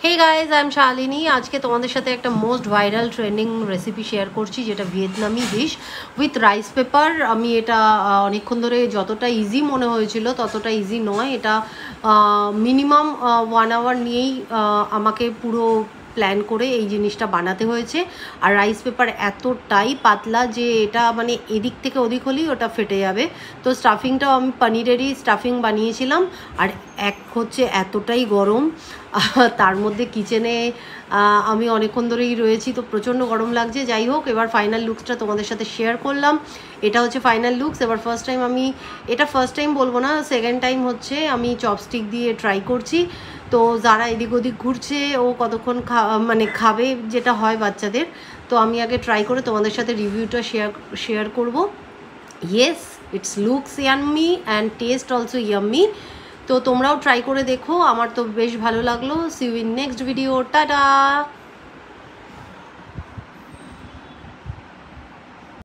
Hey guys I am Shalini. आज के तुम्हारे साथे एक most viral trending recipe share करছি যেটা ভিয়েতনামি ডিশ উইথ রাইস পেপার। আমি এটা অনেকক্ষণ ধরে যতটা ইজি মনে হয়েছিল ততটা ইজি নয়। এটা মিনিমাম 1 আওয়ার নিয়েই আমাকে পুরো প্ল্যান করে এই জিনিসটা বানাতে হয়েছে। আর রাইস পেপার এতটাই পাতলা যে এটা মানে এদিক থেকে ওদিক হলেই ওটা ফেটে যাবে। তো স্টাফিংটাও আমি পনিরেরই স্টাফিং বানিয়েছিলাম। আর এক হচ্ছে এতটাই গরম, তার মধ্যে কিচেনে আমি অনেকক্ষণ ধরেই রয়েছি, তো প্রচণ্ড গরম লাগছে। যাই হোক, এবার ফাইনাল লুকসটা তোমাদের সাথে শেয়ার করলাম। এটা হচ্ছে ফাইনাল লুকস। এবার ফার্স্ট টাইম বলবো না, সেকেন্ড টাইম হচ্ছে আমি চপস্টিক দিয়ে ট্রাই করছি। তো যারা এদিক ওদিক ঘুরছে ও কতক্ষণ খাবে, যেটা হয় বাচ্চাদের, তো আমি আগে ট্রাই করে তোমাদের সাথে রিভিউটা শেয়ার করব। Yes, it's looks yummy and test also yummy. তো তোমরাও ট্রাই করে দেখো, আমার তো বেশ ভালো লাগলো। See you in next video, tata.